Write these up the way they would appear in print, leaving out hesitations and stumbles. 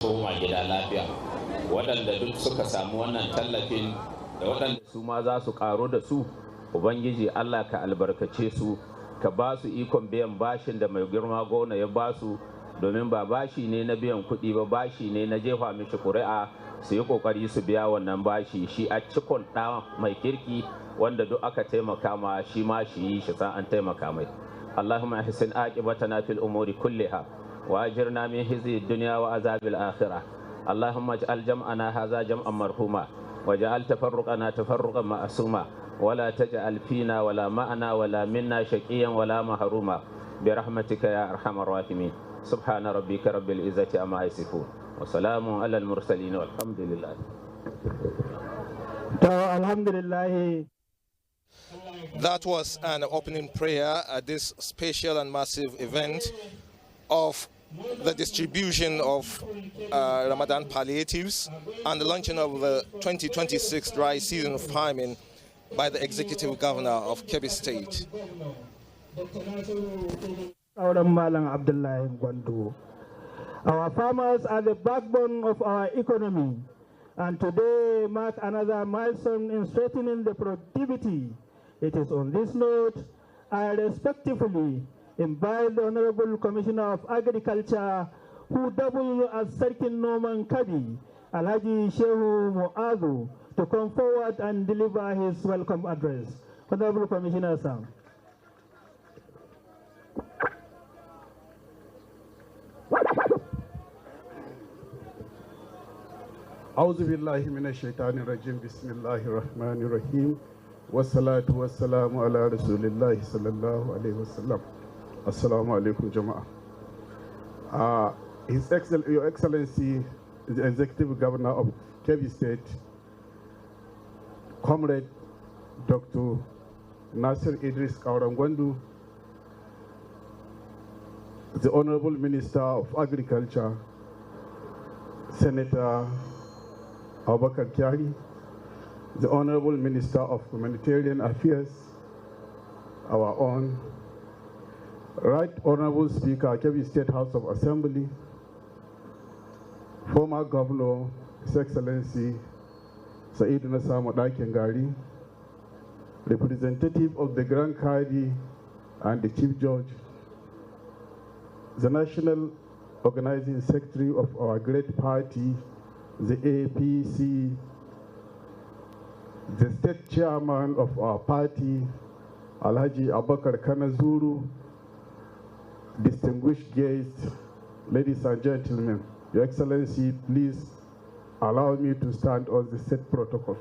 koma gida lafiya. Waɗanda duk suka samu wannan tallafin da waɗanda su ma za su ƙaro da su, Ubangiji Allah ka albarkace su, ka ba su ikon biyan bashin da mai girma gona ya ba su, domin ba bashi ne na biyan kuɗi ba, bashi ne na jefa mishi ƙuri'a, su yi ƙoƙari su biya wannan bashi. Shi a cikon ɗa mai kirki wanda duk aka taimaka ma shi ma shi yi shi san an taimaka mai. Allahumma ahsin aqibatana fil umuri kulliha wa ajirna min hizyi dunya wa azabil akhirah. Allahumma ij'al jam'ana hadha jam'an marhuma waj'al tafarruqana tafarruqan ma'suma ولا تجعل فينا ولا معنا ولا منا شقيا ولا محروما برحمتك يا أرحم الراحمين. سبحان ربك رب العزة عما يصفون وسلام على المرسلين والحمد لله. That was an opening prayer at this special and massive event of the distribution of Ramadan palliatives and the launching of the 2026 dry season of farming by the Executive Governor of Kebbi State. Our farmers are the backbone of our economy, and today marks another milestone in strengthening the productivity. It is on this note I respectfully invite the Honorable Commissioner of Agriculture, who doubles as Sarkin Noman Kebbi, Alhaji Shehu Mu'adhu, to come forward and deliver his welcome address. Honorable Commissioner, sir. أعوذ بالله من الشيطان الرجيم بسم الله الرحمن الرحيم والصلاة والسلام على رسول الله صلى الله عليه وسلم. Assalamu alaikum jama'a. Your Excellency, the Executive Governor of Kebbi State, Comrade Dr. Nasir Idris Kaurangwandu, the Honorable Minister of Agriculture, Senator Abubakar Kyari, the Honorable Minister of Humanitarian Affairs, our own Right Honorable Speaker, Kebbi State House of Assembly, former Governor, His Excellency Said Nasa Modakengari, representative of the Grand Kadi and the Chief Judge, the National Organizing Secretary of our great party, the APC, the State Chairman of our party, Alhaji Abubakar Kanazuru, distinguished guests, ladies and gentlemen, Your Excellency, please allow me to stand on the set protocol.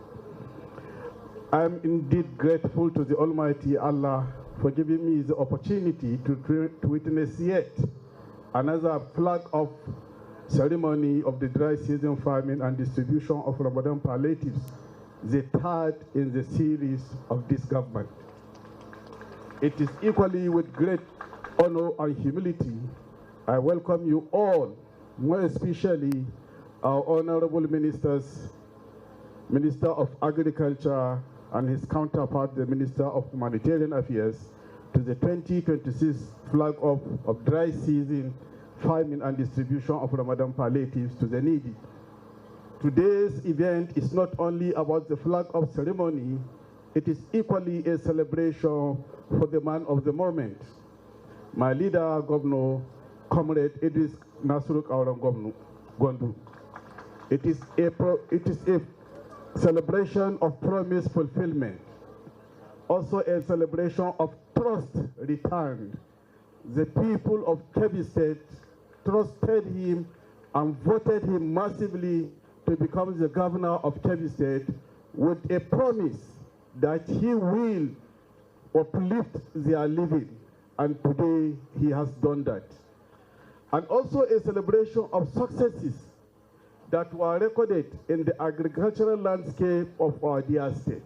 I am indeed grateful to the Almighty Allah for giving me the opportunity to witness yet another flag-off ceremony of the dry season farming and distribution of Ramadan palliatives, the third in the series of this government. It is equally with great honor and humility I welcome you all, more especially our honorable ministers, Minister of Agriculture and his counterpart, the Minister of Humanitarian Affairs, to the 2026 flag-off of dry season farming and distribution of Ramadan palliatives to the needy. Today's event is not only about the flag-off ceremony, it is equally a celebration for the man of the moment, my leader, Governor, Comrade Idris Nasruk Auram Gwandu. It is a celebration of promise fulfillment, also a celebration of trust returned. The people of Kebbi State trusted him and voted him massively to become the governor of Kebbi State with a promise that he will uplift their living, and today he has done that. And also a celebration of successes that were recorded in the agricultural landscape of our dear state.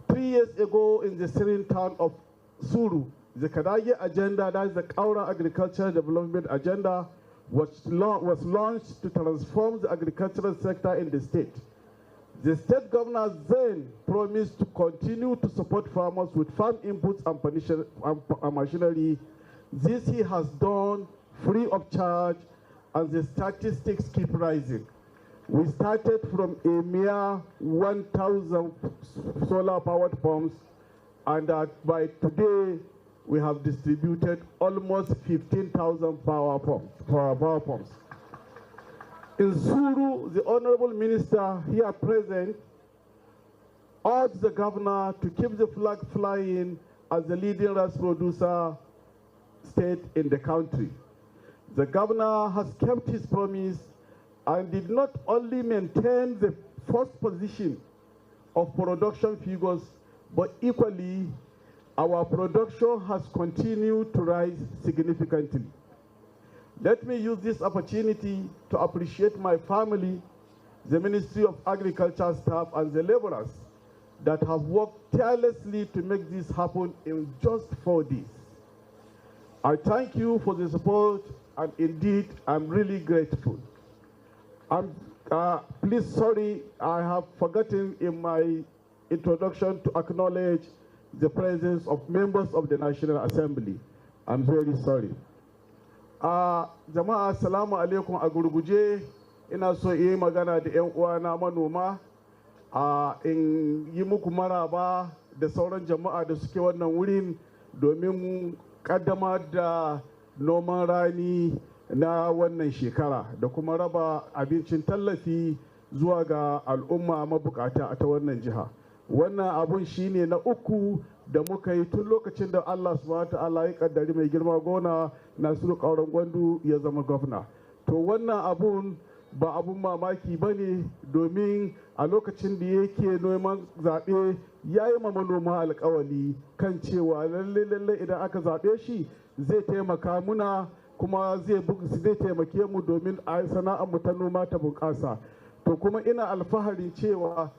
3 years ago in the serene town of Suru, the Kadagi agenda, that is the Kaura Agricultural Development Agenda, was launched to transform the agricultural sector in the state. The state governor then promised to continue to support farmers with farm inputs and machinery. This he has done free of charge and the statistics keep rising. We started from a mere 1,000 solar-powered pumps, and by today, we have distributed almost 15,000 power pumps. In Zulu, the Honorable Minister here present urged the governor to keep the flag flying as the leading rice producer state in the country. The governor has kept his promise and did not only maintain the first position of production figures, but equally, our production has continued to rise significantly. Let me use this opportunity to appreciate my family, the Ministry of Agriculture staff, and the laborers that have worked tirelessly to make this happen in just 4 days. I thank you for the support, and indeed, I'm really grateful. Please, sorry, I have forgotten in my introduction to acknowledge the presence of members of the National Assembly. I'm very sorry. Jama'a, assalamu alaikum. A gurguje, ina so yi magana da 'yan uwana manoma, in yi muku maraba da sauran jama'a da suke wannan wurin domin kaddamar da noman rani na wannan shekara da kuma raba abincin tallafi zuwa ga al'umma mabukata a ta wannan jiha. Wannan abun shine na uku da muka yi tun lokacin da Allah subhanahu wa ta'ala ya kaddari mai girma gona Nasiru Kauran Gwandu ya zama gwamna. To wannan abun ba abun mamaki ba ne, domin a lokacin da yake neman zaɓe ya yi ma manoma alkawali kan cewa lalle idan aka zaɓe shi zai taimaka muna kuma zai taimake mu domin a sana'ar mu ta noma ta bunƙasa. To kuma ina alfaharin cewa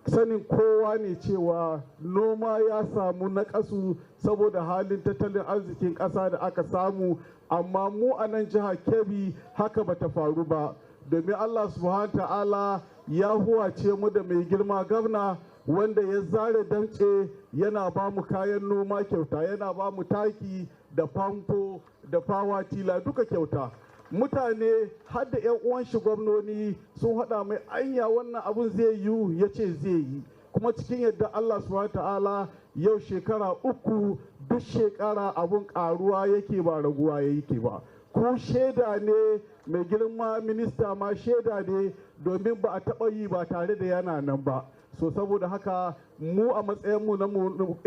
sanin kowa ne cewa noma ya samu naƙasu saboda halin tattalin arzikin ƙasa da aka samu, amma mu a nan jihar Kebbi haka bata faru ba, domin Allah subhanahu ta'ala ya huwace mu da mai girma gwamna wanda ya zare damtse yana ba mu kayan noma kyauta, yana ba mu taki da famfo da fawa tila duka kyauta. Mutane har da 'yan uwan shi gwamnoni sun haɗa mai anya wannan abun zai yiwu, ya ce zai yi, kuma cikin yadda Allah subhanahu ta'ala yau shekara uku duk shekara abun ƙaruwa yake ba raguwa yake ba. Ku shaida ne, mai girma minista ma shaida ne, domin ba a taɓa yi ba tare da yana nan ba. So saboda haka mu a matsayinmu na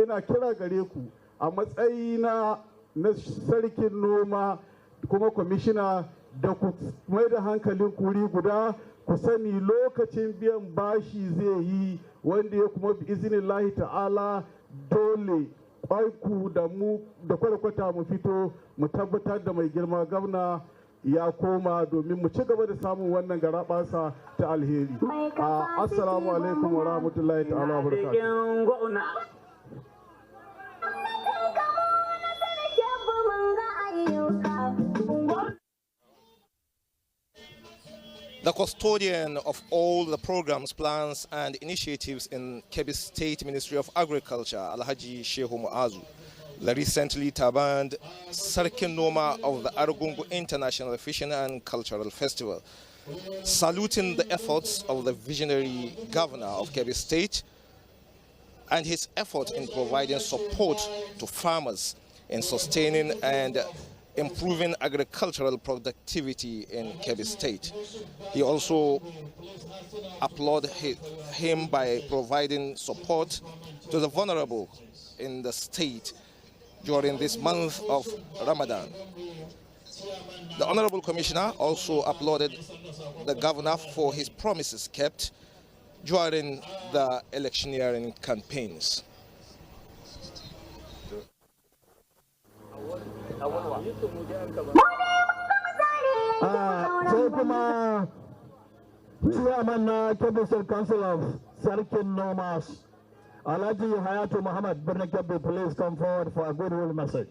ina kira gare ku a matsayina na sarkin noma kuma kwamishina da ku mai da hankalin kuri guda, ku sani lokacin biyan bashi zai yi, wanda ya kuma bi izinin lahi ta'ala dole ku da mu da kwalkwata mu fito mu tabbatar da mai girma gwamna ya koma domin mu ci gaba da samun wannan garaɓasa ta alheri. Assalamu alaikum wa rahmatullahi ta'ala wa barakatuh. The custodian of all the programs, plans and initiatives in Kebbi State Ministry of Agriculture, Alhaji Shehu Mu'azu, the recently turbaned Sarkin Noma of the Argungu International Fishing and Cultural Festival, saluting the efforts of the visionary governor of Kebbi State and his effort in providing support to farmers in sustaining and improving agricultural productivity in Kebbi State. He also applauded him by providing support to the vulnerable in the state during this month of Ramadan. The Honorable Commissioner also applauded the governor for his promises kept during the electioneering campaigns. Sai kuma chairman na Kebbi State Council of Sarkin Nomas, Alhaji Hayatu Muhammad Birnin Kebbi, please come forward for a goodwill message.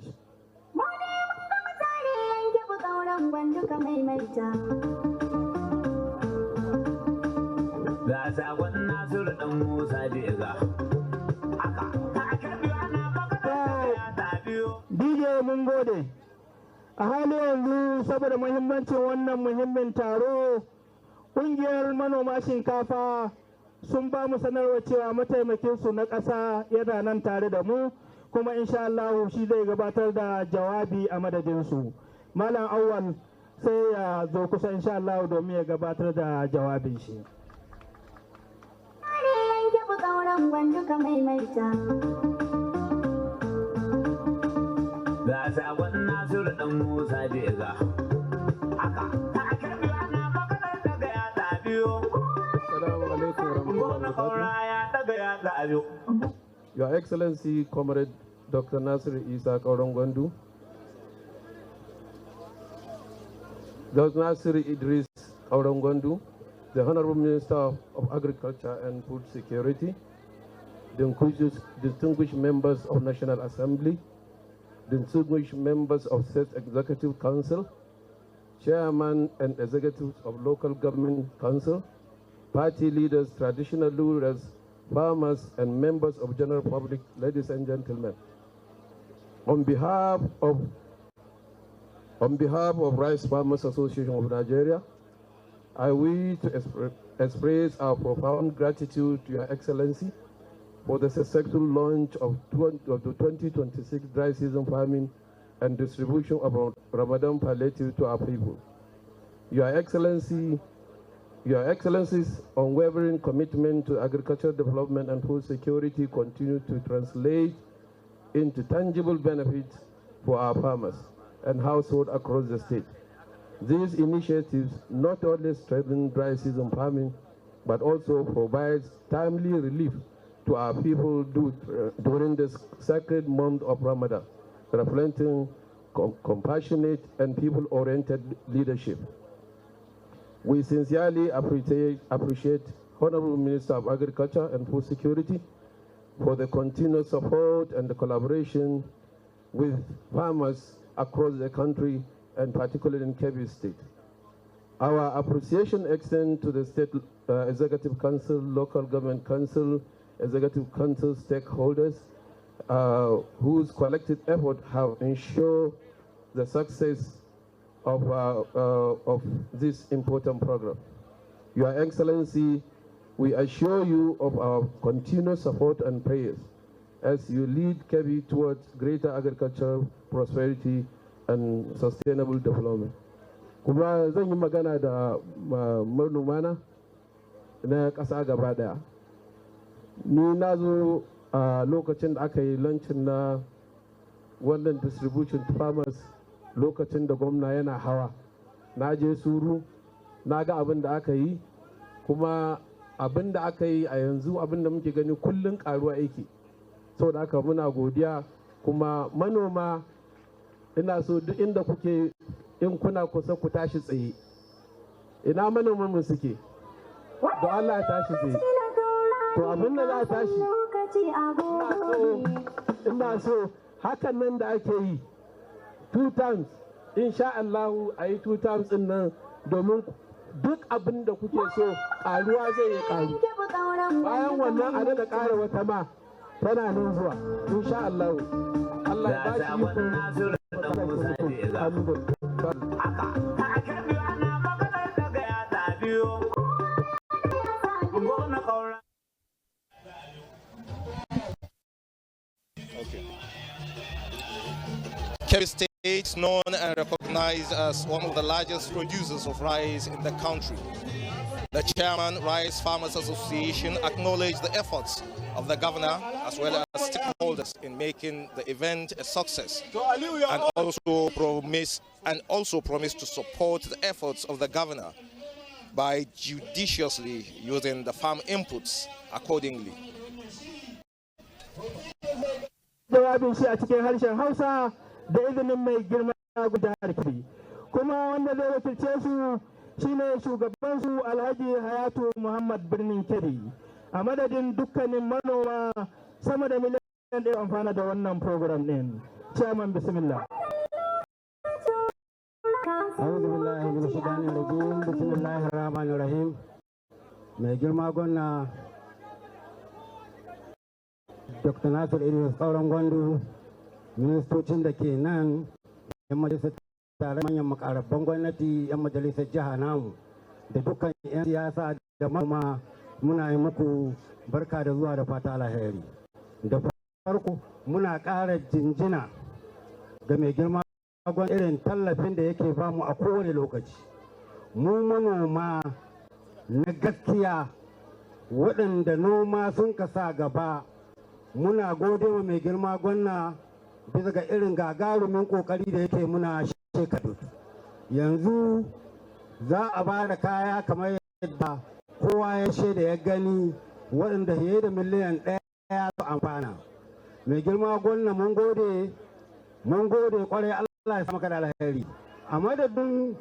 DJ mun gode, a halin yanzu saboda muhimmancin wannan muhimmin taro ƙungiyar manoma shinkafa sun ba mu sanarwa cewa mataimakinsu na ƙasa yana nan tare da mu kuma insha Allah shi zai gabatar da jawabi a madadinsu. Malam Awwal sai ya zo kusa insha Allah domin ya gabatar da jawabin shi. Ga sabon Nasiru dan Musa Jega. Haka ta Kebbi ana maganar daga ya biyo. Assalamu alaikum warahmatullahi. Your Excellency, Comrade Dr. Nasir Isa Kaurangwandu, Dr. Nasir Idris Kaurangwandu, the Honorable Minister of Agriculture and Food Security, the distinguished members of National Assembly, distinguished members of State Executive Council, chairman and executives of local government council, party leaders, traditional rulers, farmers, and members of general public, ladies and gentlemen. On behalf of Rice Farmers Association of Nigeria, I wish to express our profound gratitude to Your Excellency for the successful launch of the 2026 dry season farming and distribution of Ramadan palliative to our people. Your Excellency's unwavering commitment to agricultural development and food security continue to translate into tangible benefits for our farmers and households across the state. These initiatives not only strengthen dry season farming, but also provide timely relief to our people during this sacred month of Ramadan, reflecting compassionate and people-oriented leadership. We sincerely appreciate Honorable Minister of Agriculture and Food Security for the continued support and the collaboration with farmers across the country and particularly in Kebbi State. Our appreciation extends to the State Executive Council, Local Government Council, Executive Council stakeholders whose collective effort have ensured the success of this important program. Your Excellency, we assure you of our continuous support and prayers as you lead Kebbi towards greater agricultural prosperity and sustainable development. Kuma zan yi magana da manoma na ƙasa gaba daya. Ni na zo a lokacin da aka yi launching na wannan distribution to farmers lokacin da gwamna yana hawa. Na je Suru, na ga abin da aka yi, kuma abin da aka yi a yanzu abin da muke gani kullum karuwa yake. Saboda haka muna godiya, kuma manoma ina so duk inda kuke in kuna kusa ku tashi tsaye. Ina manoman mu suke? Da Allah ya tashi tsaye. To abin da za a tashi ina so hakan nan da ake yi 2 times, insha Allah a yi 2 times din nan domin duk abin da kuke so karuwa zai yi karu. Bayan wannan a da ƙara wata ma tana nan zuwa insha Allah. Allah ya ba shi Kebbi State, known and recognized as one of the largest producers of rice in the country. The chairman, Rice Farmers Association, acknowledged the efforts of the governor as well as stakeholders in making the event a success, and also promised to support the efforts of the governor by judiciously using the farm inputs accordingly. Jawabin shi a cikin harshen Hausa da izinin mai girma guda harfi. Kuma wanda zai wakilce su shine shugaban su Alhaji Hayatu Muhammad Birnin Kebbi. A madadin dukkanin manoma sama da miliyan ɗaya amfana da wannan program ɗin. Chairman, bismillah. A'udhu billahi minash shaitanir rajim. Bismillahir rahmanir rahim. Mai girma gwamna Dr. Nasir Idris Kaurangwandu, ministocin da ke nan, 'yan majalisar tare manyan makarabban gwamnati 'yan majalisar jiha namu da dukkan 'yan siyasa da manoma muna yi muku barka da zuwa da fata alheri. Da farko muna ƙara jinjina ga mai girma irin tallafin da yake bamu a kowane lokaci. Mu manoma na gaskiya waɗanda noma sun kasa gaba muna gode wa mai girma gwamna bisa ga irin gagarumin kokari da yake muna shekaru. Yanzu za a ba da kaya kamar yadda kowa ya shaida ya gani waɗanda fiye da miliyan 1 su amfana. Mai girma gwamna mun gode kwarai, Allah ya sa maka da alheri. A madadin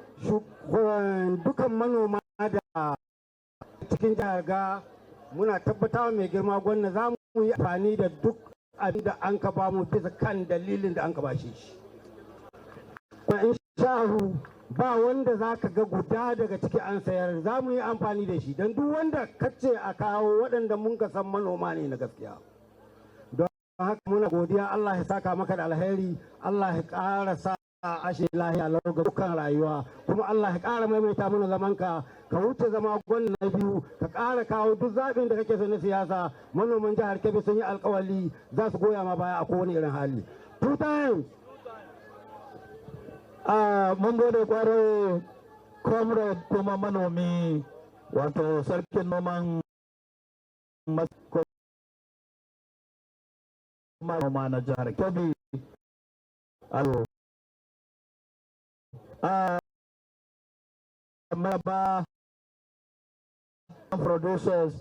dukan manoma da cikin jihar ga muna tabbatawa mai girma gwamna za mu yi amfani da duk abin da an ka bamu bisa kan dalilin da an ka bashe shi. Insha ba wanda za ka ga guda daga ciki an sayar, za mu yi amfani da shi don duk wanda kace a kawo waɗanda mun ka san manoma ne na gaskiya. Don haka muna godiya, Allah ya saka maka da alheri, Allah ya ƙara sa ashe lahiya lau ga dukkan rayuwa, kuma Allah ya ƙara maimaita mana zamanka ka wuce zama gwamna na biyu, ka ƙara kawo duk zaɓin da kake so na siyasa. Manoman jihar Kebbi sun yi alƙawali za su goya ma baya a kowane irin hali. 2 times. Mun gode kwarai comrade kuma manomi wato sarkin noman manoma na jihar Kebbi. Member Producers,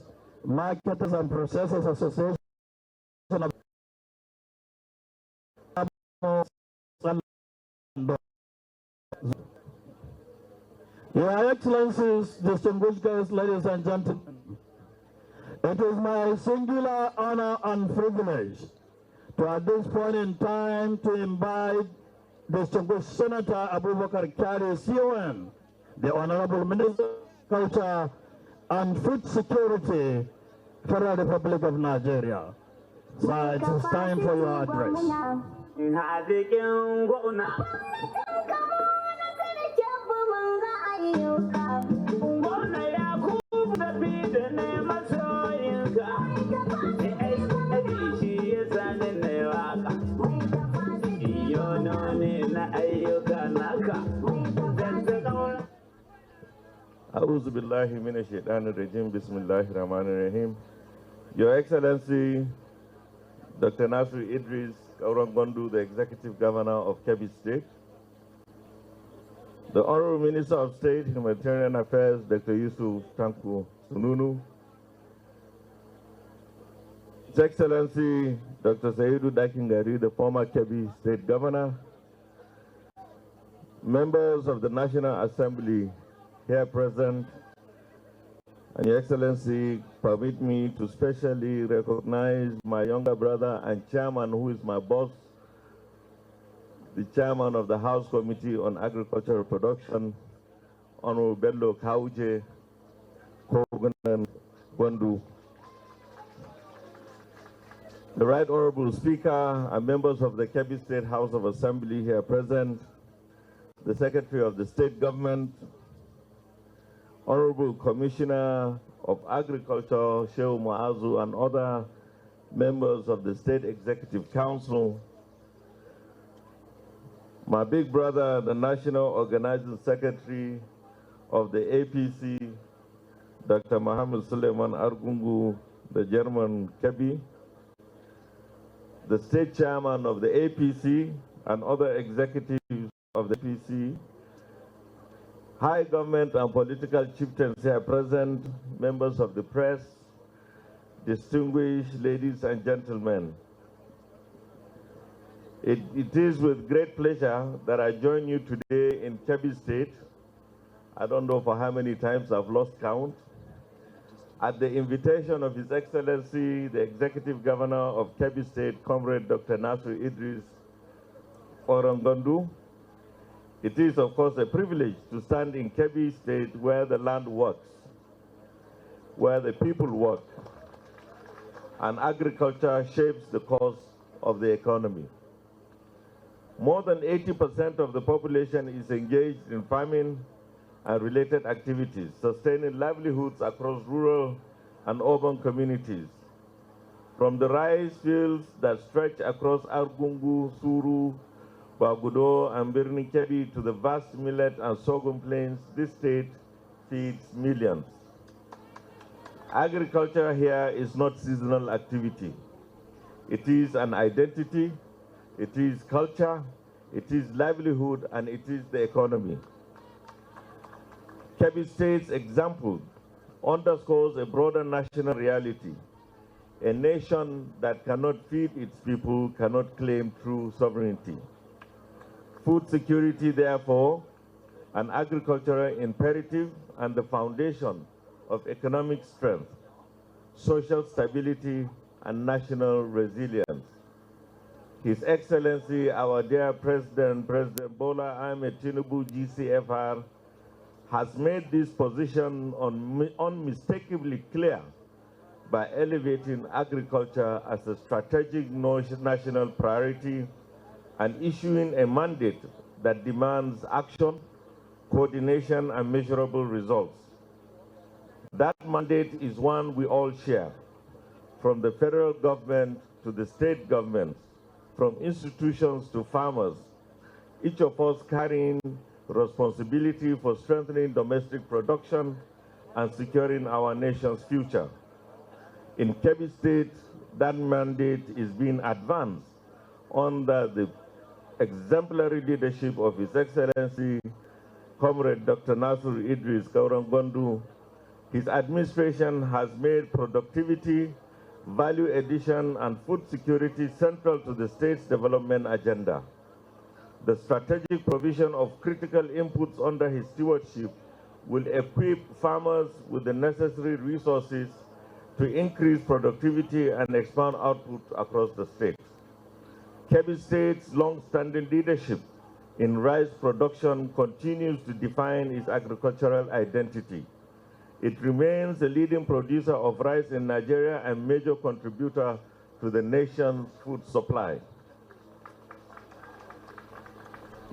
Marketers and Processors Association of Your Excellencies, distinguished guests, ladies and gentlemen, it is my singular honor and privilege to at this point in time to invite distinguished Senator Abubakar Kari CON, the Honorable Minister of Culture and Food Security, Federal Republic of Nigeria. So it is time for your address. A'udhu billahi minash shaitanir rajim. Bismillahir rahmanir rahim. Your Excellency, Dr. Nasir Idris Kaurangondu, the Executive Governor of Kebbi State, the Honorable Minister of State, Humanitarian Affairs, Dr. Yusuf Tanku Sununu, His Excellency, Dr. Saidu Dakingari, the former Kebbi State Governor, members of the National Assembly here present, and Your Excellency, permit me to specially recognize my younger brother and chairman, who is my boss, the chairman of the House Committee on Agricultural Production, Honorable Bello Kauje Kogunan Gwandu. The Right Honorable Speaker and members of the Kebbi State House of Assembly here present, the Secretary of the State Government, Honorable Commissioner of Agriculture, Shehu Muazu, and other members of the State Executive Council, my big brother, the National Organizing Secretary of the APC, Dr. Mohammed Suleiman Argungu, the German Kebbi, the State Chairman of the APC and other executives of the APC, high government and political chieftains here present, members of the press, distinguished ladies and gentlemen. It is with great pleasure that I join you today in Kebbi State. I don't know for how many times I've lost count. At the invitation of His Excellency, the Executive Governor of Kebbi State, Comrade Dr. Nasir Idris Orangondu. It is, of course, a privilege to stand in Kebbi State where the land works, where the people work, and agriculture shapes the course of the economy. More than 80% of the population is engaged in farming and related activities, sustaining livelihoods across rural and urban communities. From the rice fields that stretch across Argungu, Suru, Bagudo, and Birni Kebbi to the vast millet and sorghum plains, this state feeds millions. Agriculture here is not seasonal activity. It is an identity, it is culture, it is livelihood, and it is the economy. Kebbi State's example underscores a broader national reality. A nation that cannot feed its people cannot claim true sovereignty. Food security, therefore, an agricultural imperative and the foundation of economic strength, social stability, and national resilience. His Excellency, our dear President Bola Ahmed Tinubu, GCFR, has made this position unmistakably clear by elevating agriculture as a strategic national priority and issuing a mandate that demands action, coordination, and measurable results. That mandate is one we all share, from the federal government to the state governments, from institutions to farmers, each of us carrying responsibility for strengthening domestic production and securing our nation's future. In Kebbi State, that mandate is being advanced under the exemplary leadership of His Excellency, Comrade Dr. Nasir Idris Kaurangondu. His administration has made productivity, value addition, and food security central to the state's development agenda. The strategic provision of critical inputs under his stewardship will equip farmers with the necessary resources to increase productivity and expand output across the state. Kebbi State's long-standing leadership in rice production continues to define its agricultural identity. It remains a leading producer of rice in Nigeria and major contributor to the nation's food supply.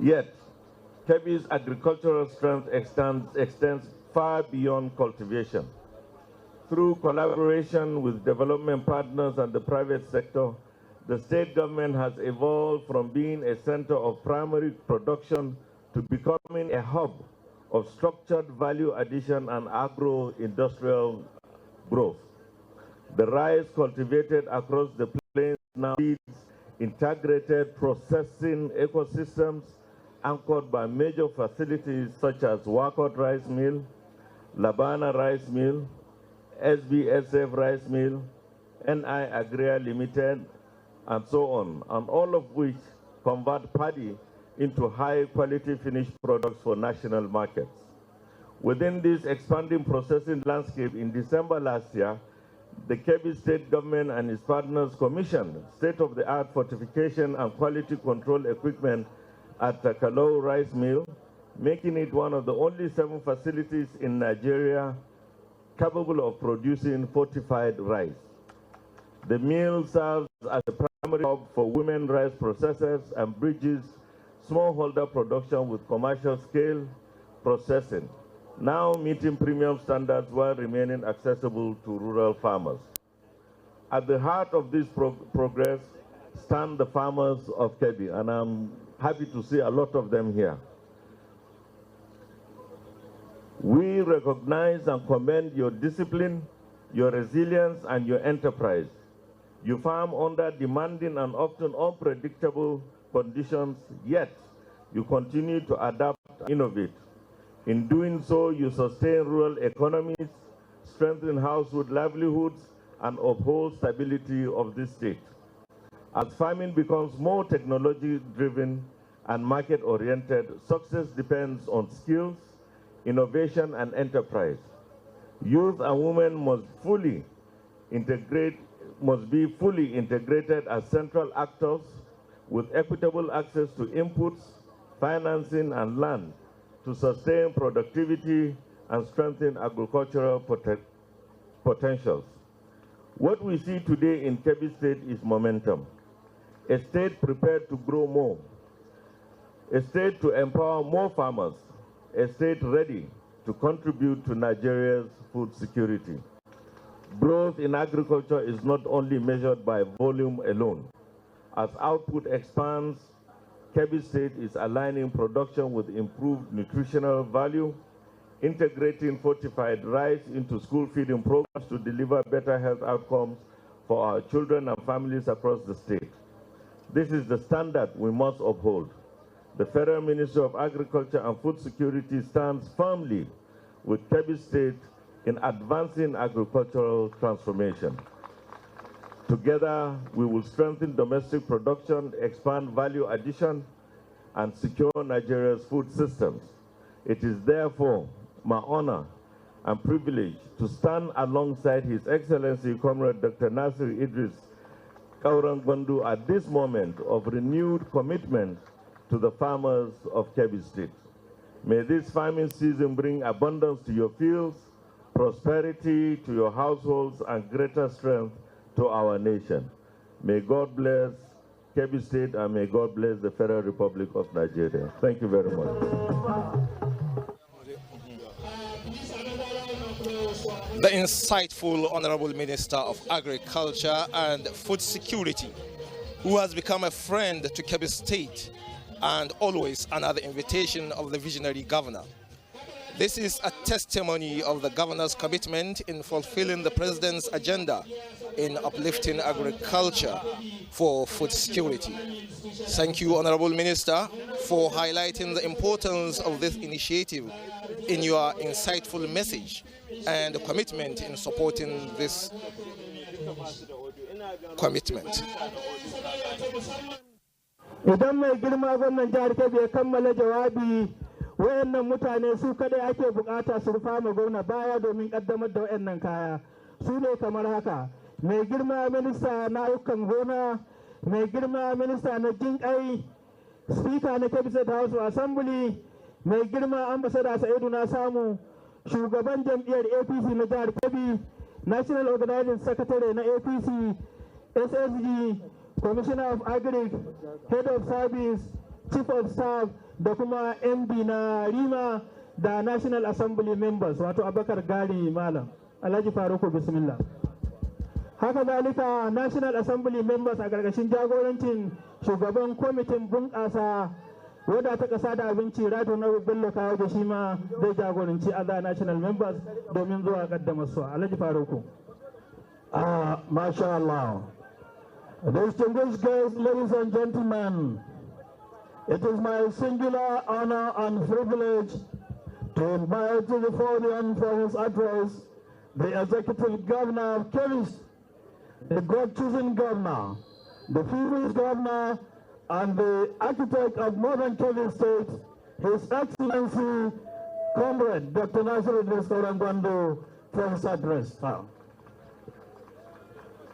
Yet, Kebbi's agricultural strength extends far beyond cultivation. Through collaboration with development partners and the private sector, the state government has evolved from being a center of primary production to becoming a hub of structured value addition and agro-industrial growth. The rice cultivated across the plains now leads integrated processing ecosystems anchored by major facilities such as Wakot Rice Mill, Labana Rice Mill, SBSF Rice Mill, NI Agria Limited, and so on, and all of which convert paddy into high-quality finished products for national markets. Within this expanding processing landscape, in December last year, the Kebbi State government and its partners commissioned state-of-the-art fortification and quality control equipment at Kalau Rice Mill, making it one of the only 7 facilities in Nigeria capable of producing fortified rice. The mill serves as a primary hub for women rice processors and bridges smallholder production with commercial scale processing, now meeting premium standards while remaining accessible to rural farmers. At the heart of this progress stand the farmers of Kebbi, and I'm happy to see a lot of them here. We recognize and commend your discipline, your resilience, and your enterprise. You farm under demanding and often unpredictable conditions, yet you continue to adapt and innovate. In doing so, you sustain rural economies, strengthen household livelihoods, and uphold stability of this state. As farming becomes more technology-driven and market-oriented, success depends on skills, innovation, and enterprise. Youth and women must be fully integrated as central actors with equitable access to inputs, financing, and land to sustain productivity and strengthen agricultural potentials. What we see today in Kebbi State is momentum. A state prepared to grow more, a state to empower more farmers, a state ready to contribute to Nigeria's food security. Growth in agriculture is not only measured by volume alone. As output expands, Kebbi State is aligning production with improved nutritional value, integrating fortified rice into school feeding programs to deliver better health outcomes for our children and families across the state. This is the standard we must uphold. The Federal Ministry of Agriculture and Food Security stands firmly with Kebbi State in advancing agricultural transformation. Together, we will strengthen domestic production, expand value addition, and secure Nigeria's food systems. It is therefore my honor and privilege to stand alongside His Excellency Comrade Dr. Nasir Idris Kauran Gwandu at this moment of renewed commitment to the farmers of Kebbi State. May this farming season bring abundance to your fields, prosperity to your households, and greater strength to our nation. May God bless Kebbi State and may God bless the Federal Republic of Nigeria. Thank you very much. The insightful Honorable Minister of Agriculture and Food Security, who has become a friend to Kebbi State and always another invitation of the visionary governor. This is a testimony of the governor's commitment in fulfilling the president's agenda in uplifting agriculture for food security. Thank you, Honorable Minister, for highlighting the importance of this initiative in your insightful message and commitment in supporting this commitment. Idan mai girma gwamnan jihar Kebbi ya kammala jawabi, wayannan mutane su kadai ake bukata su rufa ma gwamna baya domin kaddamar da wayannan kaya. Su ne kamar haka: mai girma minista na ayyukan gona, mai girma minista na jinƙai, speaker na Kebbi State House of Assembly, mai girma ambassador Sa'idu na samu, shugaban jam'iyyar APC na jihar Kebbi, National Organizing Secretary na APC, SSG, Commissioner of Agric, Head of Service, Chief of Staff, da kuma MD na Rima da National Assembly members, wato Abakar Gali Malam. Alhaji Faruku bismillah. Haka zalika National Assembly members a gargashin jagorancin shugaban kwamitin bunƙasa wadda ta ƙasa da abinci Rato na Bello kawo da shi ma zai jagoranci other national members domin zuwa kaddamar su. Alhaji Faruku. Masha Allah. Distinguished guests, ladies and gentlemen, it is my singular honor and privilege to invite to the podium for his address the Executive Governor of Kebbi, the God-chosen governor, the previous governor, and the architect of Northern Kebbi State, His Excellency, Comrade Dr. Nasir Idris Kauran Gwandu, for his address.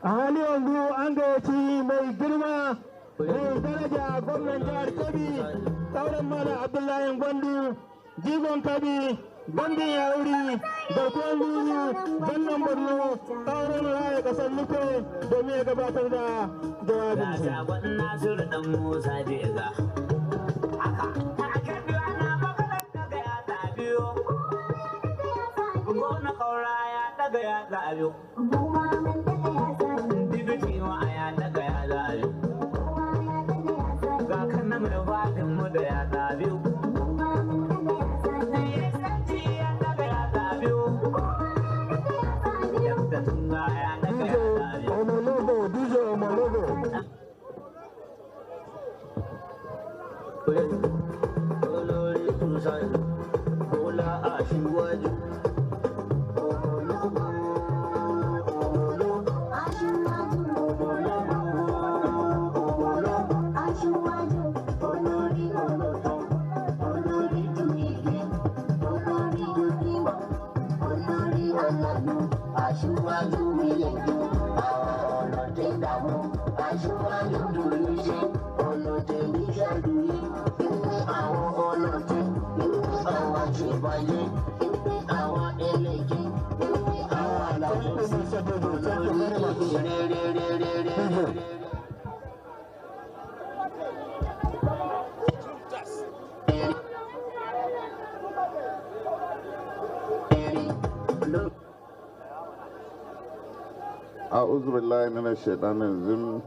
A hali yanzu an gayyaci mai girma mai daraja gwamnan jihar Kebbi, Kauran Malam Abdullahi Gwandu, jigon Kebbi, Gandun Yauri, garkuwar Lulu, Gannan Borno, Kauran Raya kasar Nufe domin ya gabatar da jawabinsa. أعوذ بالله من الشيطان الرجيم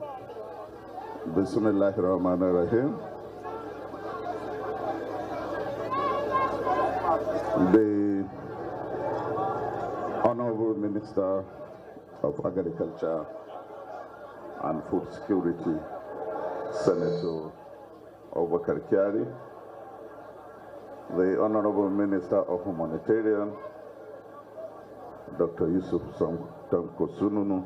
بسم الله الرحمن الرحيم. The Honorable Minister of Agriculture and Food Security, Senator Abubakar Kyari, the Honorable Minister of Humanitarian, Dr. Yusuf Tanko Sununu,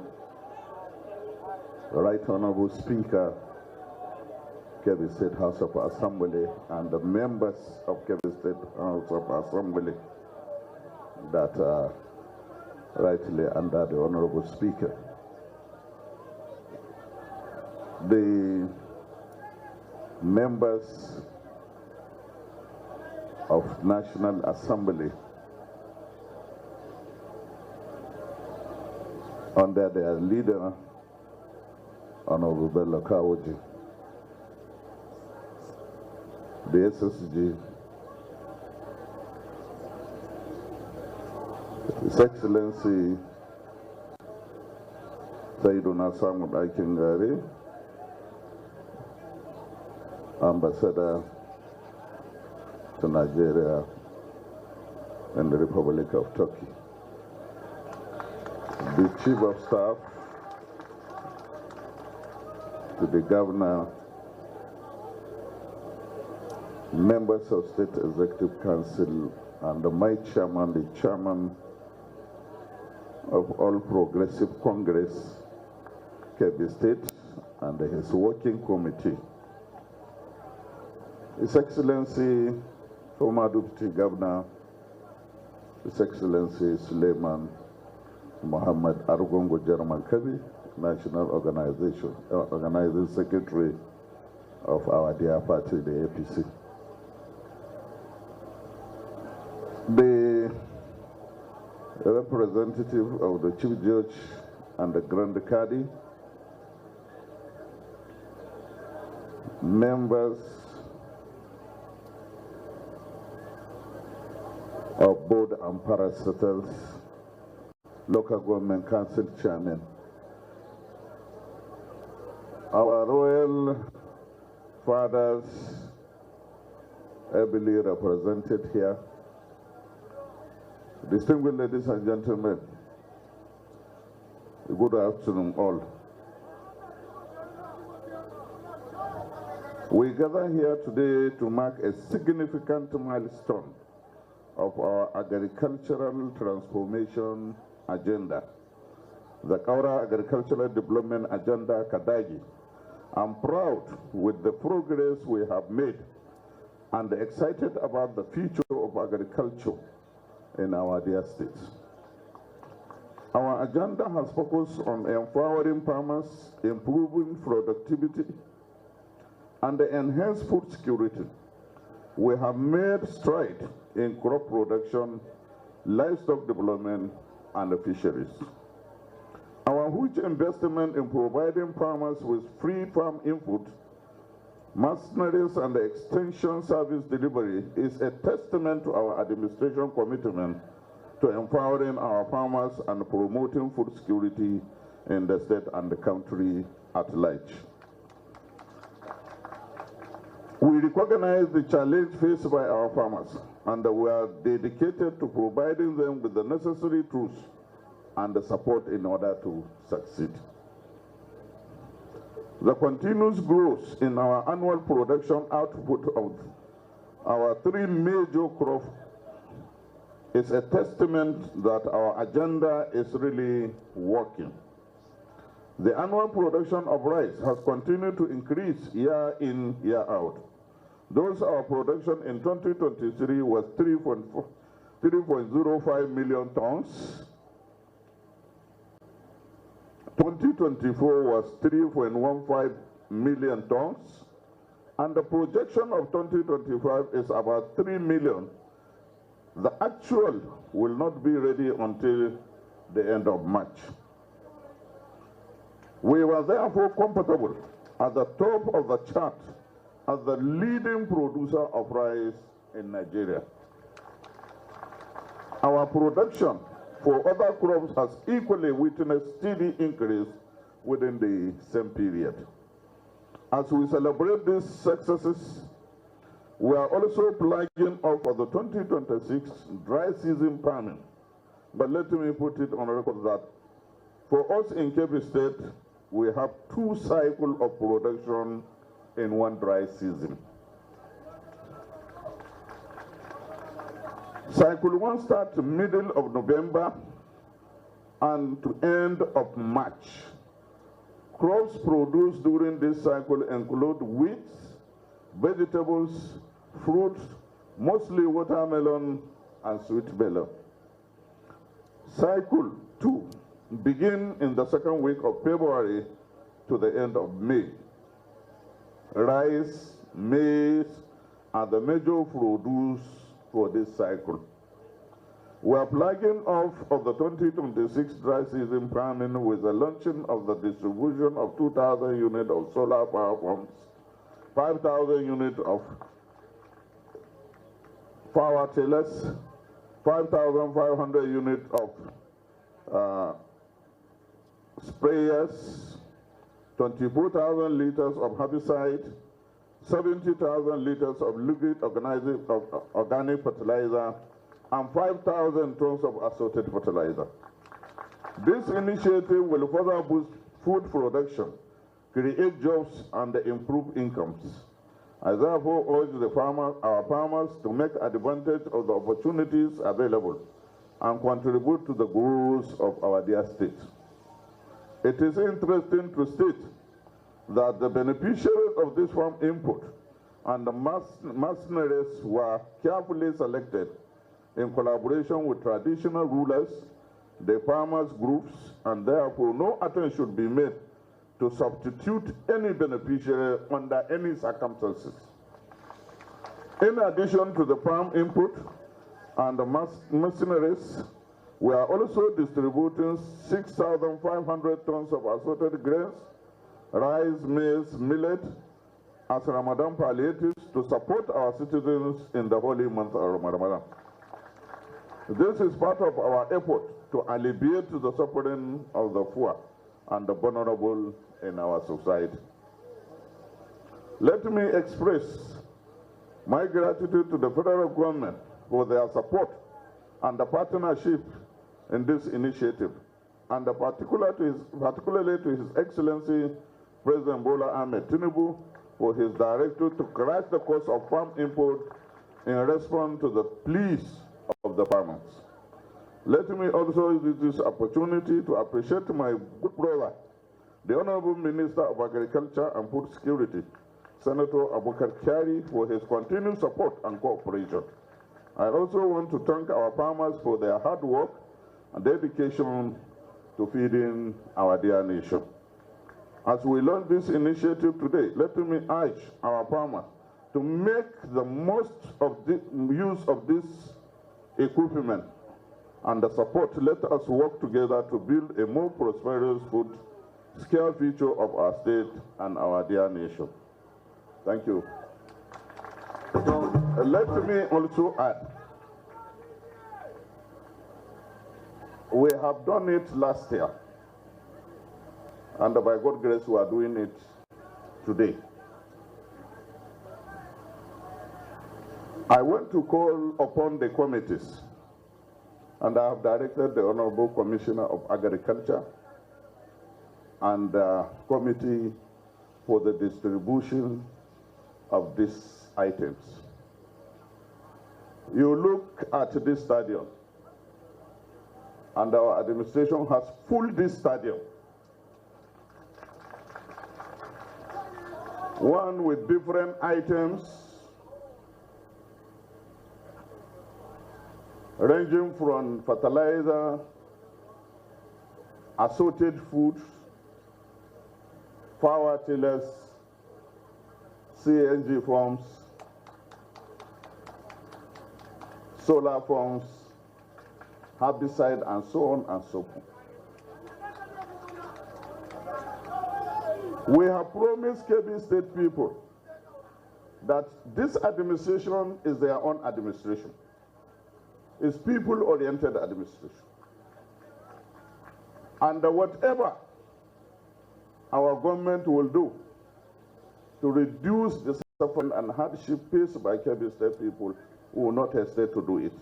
Right Honorable Speaker, Kebbi State House of Assembly, and the members of Kebbi State House of Assembly that are rightly under the Honorable Speaker. The members of National Assembly under their leader, Honorable Bello Kawoji, the SSG, His Excellency Sayyiduna Samud Aikingari, Ambassador to Nigeria and the Republic of Turkey, the Chief of Staff to the Governor, members of State Executive Council, and my Chairman, the Chairman of All Progressive Congress, Kebbi State, and his working committee. His Excellency, former Deputy Governor, His Excellency Suleiman Muhammad Argungu German Kebbi, National Organizing Secretary of our dear party, the APC. The representative of the Chief Judge and the Grand Cadi, members of board and parastatals, local government council chairman, our royal fathers ably represented here, distinguished ladies and gentlemen, good afternoon all. We gather here today to mark a significant milestone of our agricultural transformation agenda, the Kaura Agricultural Development Agenda Kadagi. I'm proud with the progress we have made and excited about the future of agriculture in our dear states. Our agenda has focused on empowering farmers, improving productivity, and enhanced food security. We have made strides in crop production, livestock development, and fisheries. Our huge investment in providing farmers with free farm input, mercenaries, and extension service delivery is a testament to our administration commitment to empowering our farmers and promoting food security in the state and the country at large. We recognize the challenge faced by our farmers, and we are dedicated to providing them with the necessary tools and the support in order to succeed. The continuous growth in our annual production output of our three major crops is a testament that our agenda is really working. The annual production of rice has continued to increase year in, year out. Thus, our production in 2023 was 3.05 million tons. 2024 was 3.15 million tons, and the projection of 2025 is about 3 million. The actual will not be ready until the end of March. We were therefore comfortable at the top of the chart as the leading producer of rice in Nigeria. Our production for other crops has equally witnessed steady increase within the same period. As we celebrate these successes, we are also plugging up for the 2026 dry season farming. But let me put it on record that for us in Kebbi State, we have 2 cycles of production in one dry season. Cycle 1 starts middle of November and to end of March. Crops produced during this cycle include wheat, vegetables, fruits, mostly watermelon and sweet melon. Cycle 2 begins in the second week of February to the end of May. Rice, maize are the major produce for this cycle. We are plugging off of the 2026 dry season farming with the launching of the distribution of 2,000 units of solar power pumps, 5,000 units of power tillers, 5,500 units of sprayers, 24,000 liters of herbicide, 70,000 liters of liquid organic fertilizer, and 5,000 tons of assorted fertilizer. This initiative will further boost food production, create jobs, and improve incomes. I therefore urge our farmers to make advantage of the opportunities available and contribute to the growth of our dear state. It is interesting to state that the beneficiaries of this farm input and the mercenaries were carefully selected in collaboration with traditional rulers, the farmers' groups, and therefore no attempt should be made to substitute any beneficiary under any circumstances. In addition to the farm input and the mercenaries, we are also distributing 6,500 tons of assorted grains, rice, maize, millet as Ramadan palliatives to support our citizens in the holy month of Ramadan. This is part of our effort to alleviate the suffering of the poor and the vulnerable in our society. Let me express my gratitude to the federal government for their support and the partnership in this initiative, and particularly to His Excellency President Bola Ahmed Tinubu for his directive to crash the cost of farm import in response to the pleas of the farmers. Let me also use this opportunity to appreciate my good brother, the Honorable Minister of Agriculture and Food Security, Senator Abubakar Kyari, for his continued support and cooperation. I also want to thank our farmers for their hard work and dedication to feeding our dear nation. As we launch this initiative today, let me urge our farmers to make the most of the use of this equipment and the support. Let us work together to build a more prosperous food scale future of our state and our dear nation. Thank you. Let me also add, we have done it last year, and by God's grace we are doing it today. I want to call upon the committees, and I have directed the Honorable Commissioner of Agriculture and the Committee for the distribution of these items. You look at this stadium, and our administration has filled this stadium. One with different items ranging from fertilizer, assorted foods, power tillers, CNG farms, solar farms, herbicide, and so on and so forth. We have promised Kebbi State people that this administration is their own administration. It's people-oriented administration. And whatever our government will do to reduce the suffering and hardship faced by Kebbi State people, we will not hesitate to do it.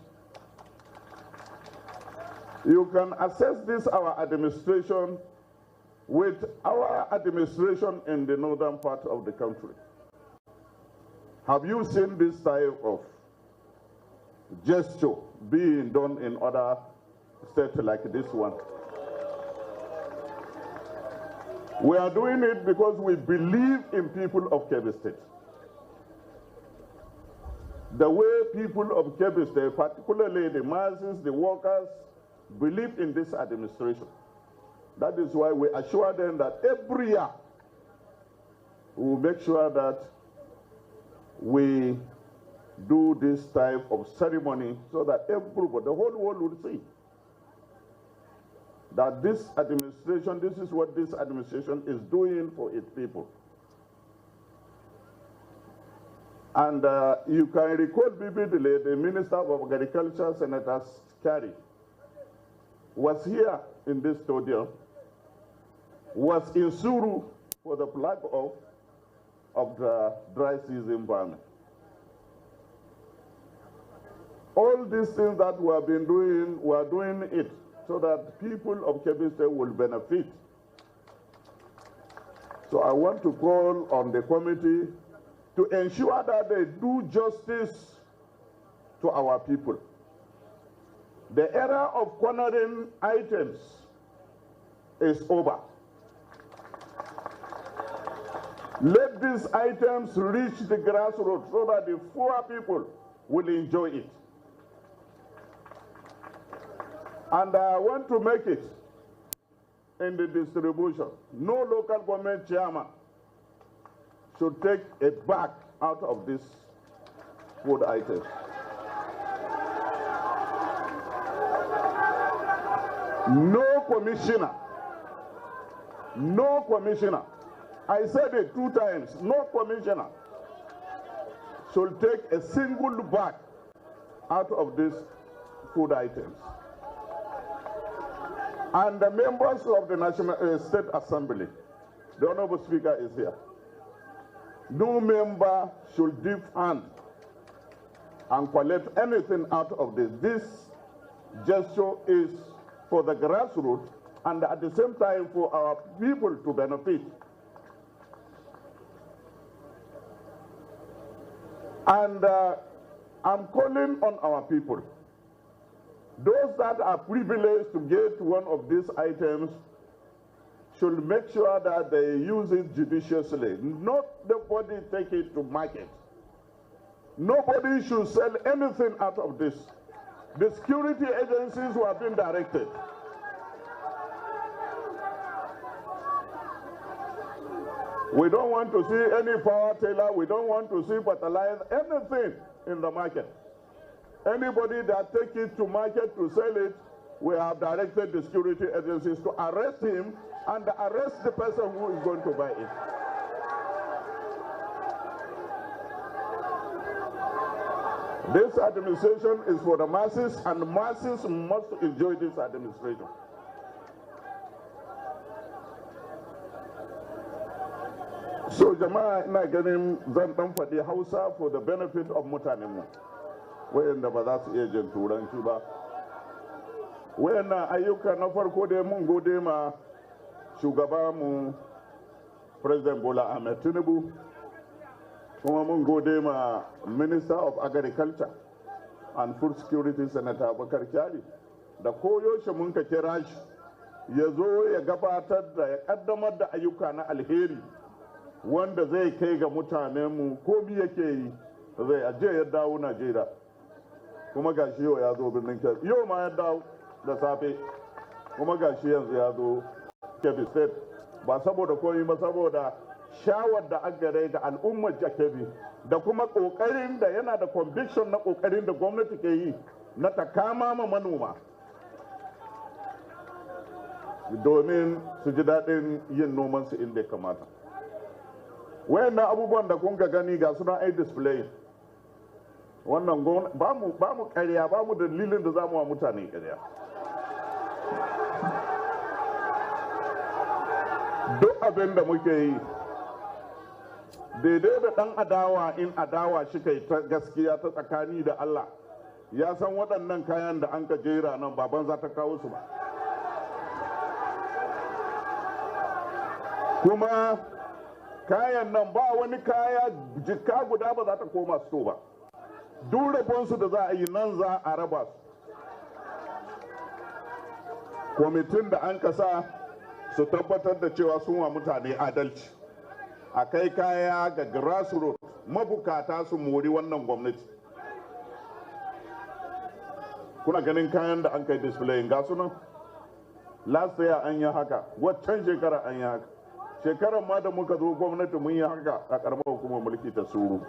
You can assess this, our administration, with our administration in the northern part of the country. Have you seen this type of gesture being done in other states like this one? We are doing it because we believe in people of Kebbi State. The way people of Kebbi State, particularly the masses, the workers, believe in this administration. That is why we assure them that every year we will make sure that we do this type of ceremony so that everybody, the whole world will see that this administration, this is what this administration is doing for its people. And you can recall vividly the Minister of Agriculture, Senator Skari, was here in this studio, was in Suru for the flag of the dry season farming. All these things that we have been doing, we are doing it so that people of Kebbi State will benefit. So I want to call on the committee to ensure that they do justice to our people. The era of cornering items is over. Let these items reach the grassroots so that the poor people will enjoy it. And I want to make it in the distribution. No local government chairman should take a bag out of this food items. No commissioner, I said it 2 times, no commissioner should take a single bag out of these food items. And the members of the National State Assembly, the Honorable Speaker is here. No member should dip hand and collect anything out of this. This gesture is for the grassroots and at the same time for our people to benefit. And I'm calling on our people. Those that are privileged to get one of these items should make sure that they use it judiciously. Not nobody take it to market. Nobody should sell anything out of this. The security agencies who have been directed. We don't want to see any power tiller, we don't want to see fertilizer, anything in the market. Anybody that take it to market to sell it, we have directed the security agencies to arrest him and arrest the person who is going to buy it. This administration is for the masses, and the masses must enjoy this administration. So jama'a ina ganin zan dan faɗi Hausa for the benefit of mutanenmu wayanda ba za su iya jin turanci ba. Wayannan ayyuka na farko dai mun gode ma shugabanmu President Bola Ahmed Tinubu, kuma mun gode ma Minister of Agriculture and Food Security Senator Bakar Kyari da koyaushe mun ka kira shi ya zo ya gabatar da ya kaddamar da ayyuka na alheri wanda zai kai ga mutanenmu ko bi yake yi zai aje ya dawo Najeriya. Kuma gashi yau ya zo birnin Kebbi, yau ma ya dawo da safe, kuma gashi yanzu ya zo Kebbi State, ba saboda komai ba saboda shawar da aka gare ga al'ummar Kebbi da kuma kokarin da yana da conviction na kokarin da gwamnati ke yi na ta kama ma manoma domin su ji daɗin yin noman su inda ya kamata. Wayannan abubuwan da kun ga gani ga suna ai display. Wannan ba mu ƙarya, ba mu dalilin da za mu wa mutane ƙarya. abin da muke yi daidai da ɗan adawa in adawa shi kai ta gaskiya ta tsakani da Allah ya san waɗannan kayan da an ka jera nan baban za ta kawo su ba. Kuma kayan nan ba wani kaya jikka guda ba za ta koma su ba. Duk rabonsu da za a yi nan za a raba su. Kwamitin da an kasa su tabbatar da cewa sun wa mutane adalci. A kai kaya ga grassroots mabukata su mori wannan gwamnati. Kuna ganin kayan da an kai display ga sunan last year an yi haka, waccan shekara an yi haka, shekarar ma da muka zo gwamnati mun yi haka a karamar hukumar mulki ta Suru.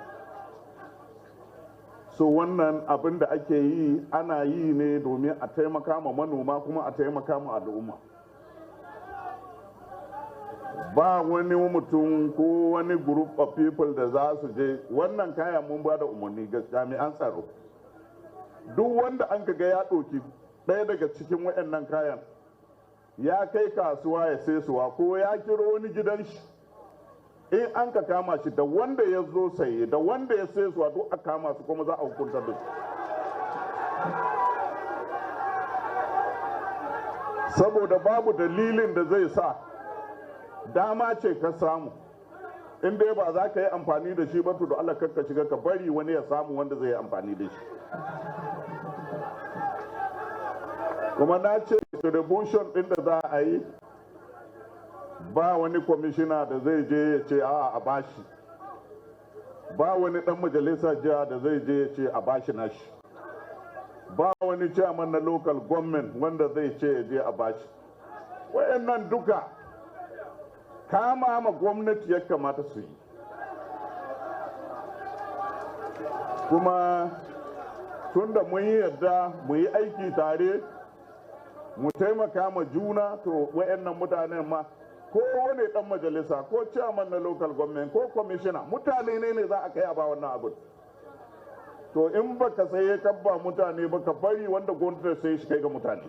So wannan abin da ake yi ana yi ne domin a taimaka ma manoma kuma a taimaka ma al'umma. Ba wani mutum ko wani group of people da za su je wannan kaya mun ba da umarni ga jami'an tsaro. Duk wanda an ga ya ɗauki ɗaya daga cikin waɗannan kayan ya kai kasuwa ya sai suwa ko ya kiro wani gidan shi, in an ka kama shi da wanda ya zo saye da wanda ya sai suwa duk a kama su kuma za a hukunta da su. Saboda babu dalilin da zai sa dama ce ka samu in dai ba za ka yi amfani da shi ba to da Allah kakka shiga ka bari wani ya samu wanda zai yi amfani da shi. Kuma na ce distribution ɗin da za a yi ba wani kwamishina da zai je ya ce a bashi, ba wani ɗan majalisa jiha da zai je ya ce a bashi nashi, ba wani chairman na local government wanda zai ce ya je a bashi. Wayannan duka kama ma gwamnati ya kamata su yi. Kuma tunda mun yi yadda mu yi aiki tare mu taimaka ma juna, to wayannan mutanen ma ko wani dan majalisa ko chairman na local government ko commissioner mutane ne za a kai a ba wannan abu. To in baka saye kabba mutane baka bari wanda gwamnati sai shi kai ga mutane.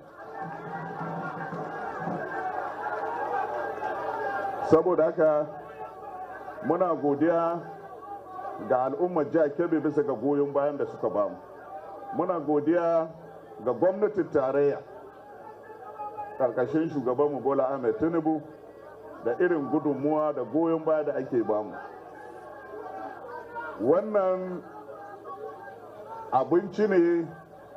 Saboda haka muna godiya ga al'ummar jihar Kebbi bisa ga goyon bayan da suka bamu. Muna godiya ga gwamnatin tarayya karkashin shugabanmu Bola Ahmed Tinubu da irin gudunmuwa da goyon baya da ake bamu. Wannan abinci ne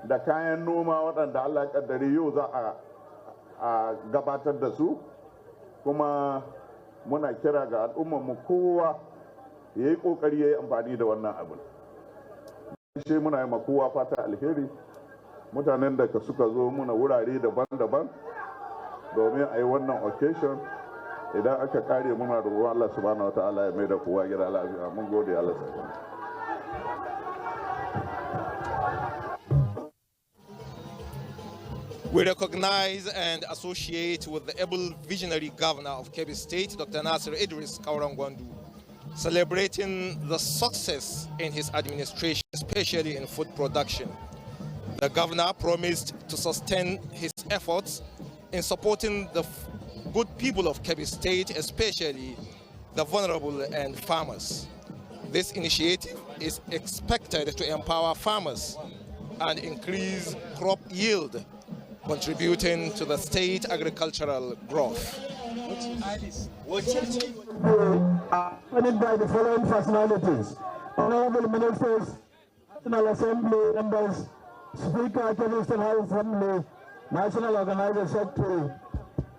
da kayan noma waɗanda Allah ya kaddari yau za a gabatar da su, kuma muna kira ga al'ummarmu kowa ya yi ƙoƙari ya yi amfani da wannan abin. Shi muna yi kowa fata alheri, mutanen da suka zo muna wurare daban-daban domin a yi wannan occasion. Idan aka kare muna da ruwan Allah subhanahu wa ta'ala ya mai da kowa gida lafiya. Mun gode Allah sai. We recognize and associate with the able visionary governor of Kebbi State, Dr. Nasir Idris Kaurangwandu, celebrating the success in his administration, especially in food production. The governor promised to sustain his efforts in supporting the good people of Kebbi State, especially the vulnerable and farmers. This initiative is expected to empower farmers and increase crop yield, contributing to the state agricultural growth. Funded by the following personalities: Honorable Ministers, National Assembly members, Speaker, Kebbi State House Assembly, National Organizer Secretary,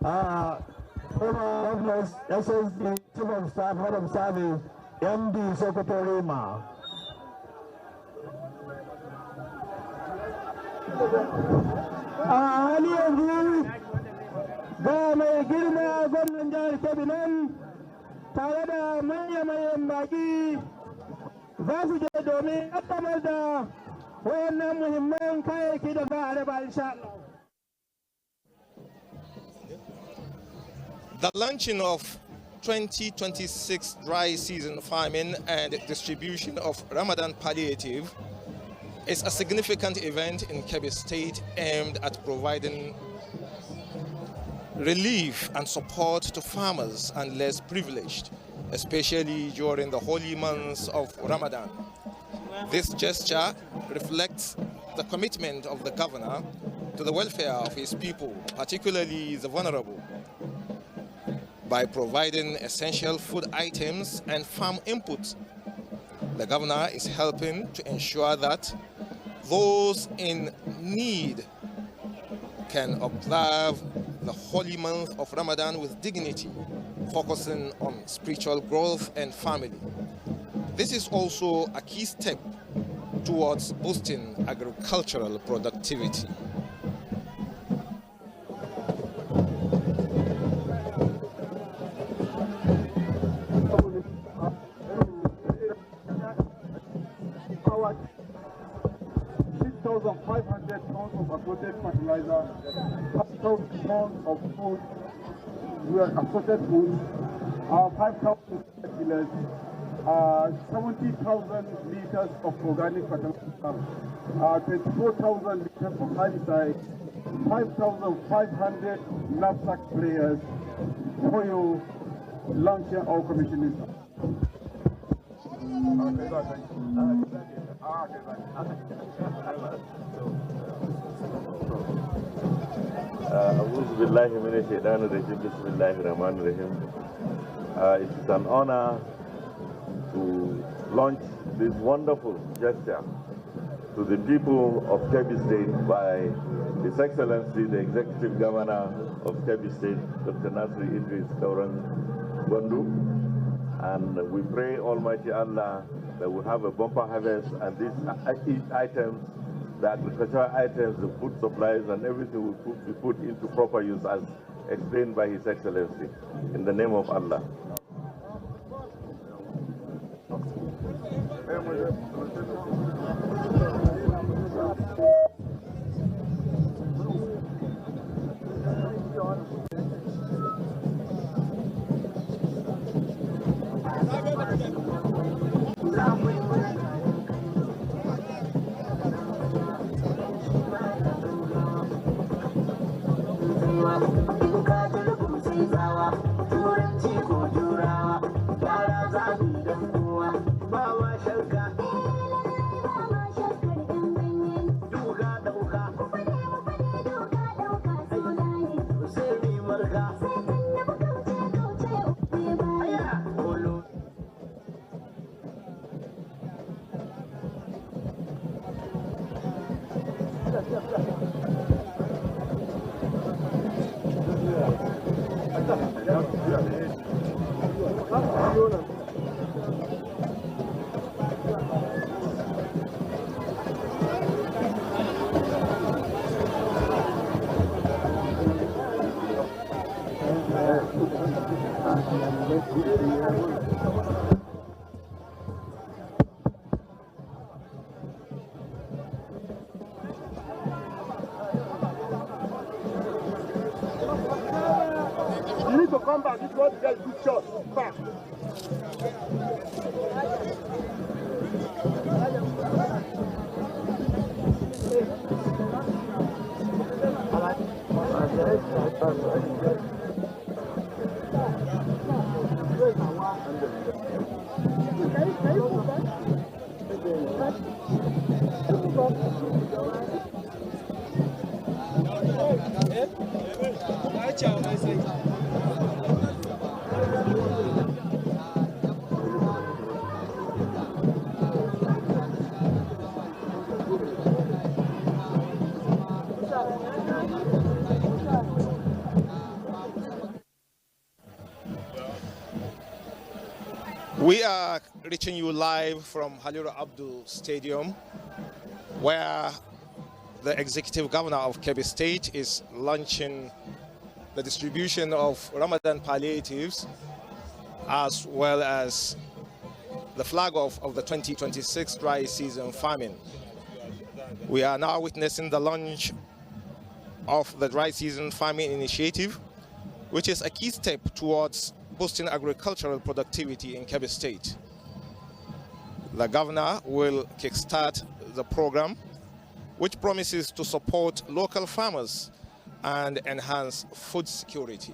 former governors, SSD, Chief of Staff, Head of Service, MD, Secretary Ma. A hali yanzu ga mai girma gwamnan jihar Kebbi nan tare da manya-manyan baki za su je domin ƙaddamar da wayannan muhimman kayayyaki da za a raba insha Allah. The launching of 2026 dry season farming and distribution of Ramadan palliative is a significant event in Kebbi State aimed at providing relief and support to farmers and less privileged, especially during the holy months of Ramadan. This gesture reflects the commitment of the governor to the welfare of his people, particularly the vulnerable, by providing essential food items and farm inputs. The governor is helping to ensure that those in need can observe the holy month of Ramadan with dignity, focusing on spiritual growth and family. This is also a key step towards boosting agricultural productivity. Our 6,500 tons of assorted fertilizer, 5,000 tons of food, assorted food, 5,000 dealers, 70,000 liters of organic fertilizer, 24,000 liters of herbicide, 5,500 knapsack sprayers for your launching or commissioning. It is an honor to launch this wonderful gesture to the people of Kebbi State by His Excellency, the Executive Governor of Kebbi State, Dr. Nasri Idris Kauran Gondu. And we pray Almighty Allah that we have a bumper harvest, and these items, the agricultural items, the food supplies, and everything will be put into proper use as explained by His Excellency. In the name of Allah. You need to come back if you want to get a good shot. Back. We are reaching you live from Haliru Abdul Stadium, where the Executive Governor of Kebbi State is launching the distribution of Ramadan palliatives, as well as the flag off of the 2026 dry season famine. We are now witnessing the launch of the dry season farming initiative, which is a key step towards boosting agricultural productivity in Kebbi State. The governor will kickstart the program, which promises to support local farmers and enhance food security.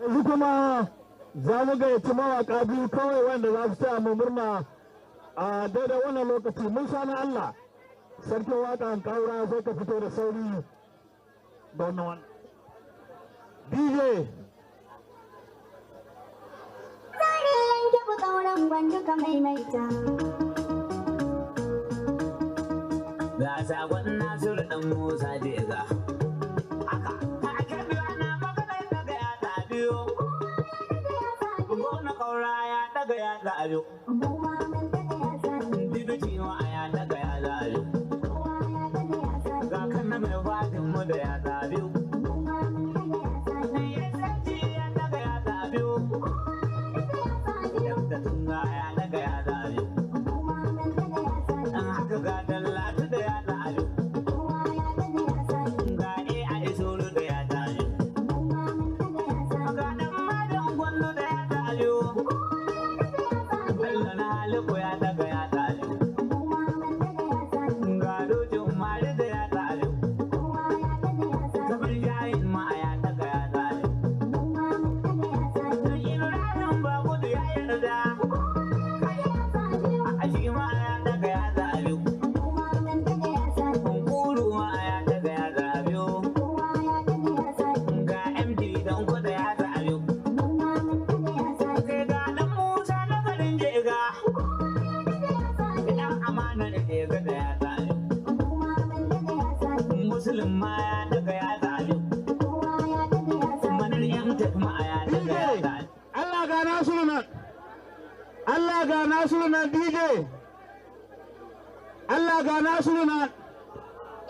Yanzu kuma za mu gayyaci mawaƙa biyu kawai wanda za su taya mu murna a daidai wannan lokaci. Mun sha na Allah sarkin waƙan ƙaura sai ka fito da sauri da wannan DJ. Zare yanke bu ƙauran gwandu ka maimaita. Ga sakon Nasiru ɗan Musa Jega. Daga ya zaɓo, dibiti wa ya daga ya zaɓo, ga kan na mai fatin mu da ya zaɓo, ya sanci ya daga ya zaɓo, yadda tunga ya daga ya zaɓo, an haka ga dallatu da ya zaɓo, ga a isoro da ya zaɓo, ga ɗan madan gwallo da ya zaɓo. Ko ya daga ya tsare, ga dojin mari da ya tsare, kamar yayin ma ya daga ya tsare, Ibrahim ba gudu ya yarda, a shi ma ya daga ya tsare, kunkuru ma ya daga ya tsare, ga MD don kuda ya tsare, kai ga dan Musa na garin Jega. Muslim ma ya daga ya zaɓi, manar yan ma ya daga ya zaɓi. Allah ga Nasiru nan, Allah ga Nasiru nan DJ, Allah ga Nasiru nan.